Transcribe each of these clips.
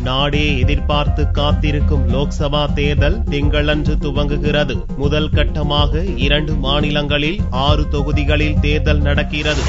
நாடே எதிர்பார்த்து காத்திருக்கும் லோக்சபா தேர்தல் திங்களன்று துவங்குகிறது. முதல் கட்டமாக 2 மாநிலங்களில் 6 தொகுதிகளில் தேர்தல் நடக்கிறது.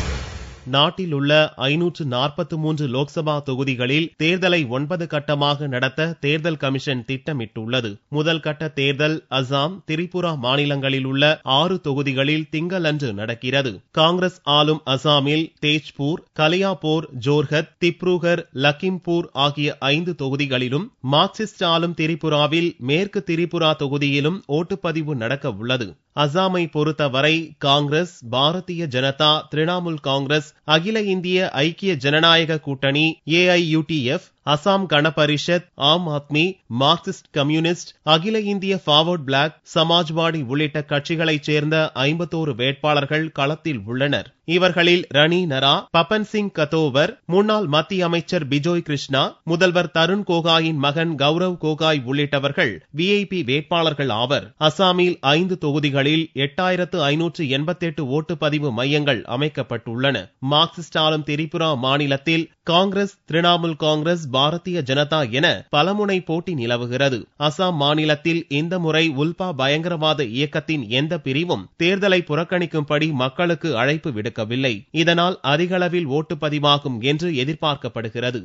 நாட்டில் உள்ள 543 லோக்சபா தொகுதிகளில் தேர்தலை 9 கட்டமாக நடத்த தேர்தல் கமிஷன் திட்டமிட்டுள்ளது. முதல் கட்ட தேர்தல் அசாம், திரிபுரா மாநிலங்களில் உள்ள 6 தொகுதிகளில் திங்களன்று நடக்கிறது. காங்கிரஸ் ஆளும் அசாமில் தேஜ்பூர், கலியாபோர், ஜோர்ஹத், திப்ருகர், லக்கிம்பூர் ஆகிய 5 தொகுதிகளிலும், மார்க்சிஸ்ட் ஆளும் திரிபுராவில் மேற்கு திரிபுரா தொகுதியிலும் ஓட்டுப்பதிவு நடக்க உள்ளது. அசாமை பொறுத்தவரை காங்கிரஸ், பாரதிய ஜனதா, திரிணாமுல் காங்கிரஸ், அகில இந்திய ஐக்கிய ஜனநாயக கூட்டணி, AIUDF, அசாம் கண பரிஷத், ஆம் ஆத்மி, மார்க்சிஸ்ட் கம்யூனிஸ்ட், அகில இந்திய ஃபார்வர்ட் பிளாக், சமாஜ்வாடி உள்ளிட்ட கட்சிகளைச் சேர்ந்த 51 வேட்பாளர்கள் களத்தில் உள்ளனர். இவர்களில் ரணி நரா, பப்பன் சிங் கதோவர், முன்னாள் மத்திய அமைச்சர் பிஜோய் கிருஷ்ணா, முதல்வர் தருண் கோகாயின் மகன் கௌரவ் கோகாய் உள்ளிட்டவர்கள் VIP வேட்பாளர்கள் ஆவர். அசாமில் 5 தொகுதிகளில் 8588 ஓட்டுப்பதிவு மையங்கள் அமைக்கப்பட்டுள்ளன. மார்க்சிஸ்ட் ஆளும் திரிபுரா மாநிலத்தில் காங்கிரஸ், திரிணாமுல் காங்கிரஸ், பாரதிய ஜனதா என பலமுனை போட்டி நிலவுகிறது. அசாம் மாநிலத்தில் இந்த முறை உல்பா பயங்கரவாத இயக்கத்தின் எந்த பிரிவும் தேர்தலை புறக்கணிக்கும்படி மக்களுக்கு அழைப்பு விடுக்கவில்லை. இதனால் அதிகளவில் ஓட்டு பதிவாகும் என்று எதிர்பார்க்கப்படுகிறது.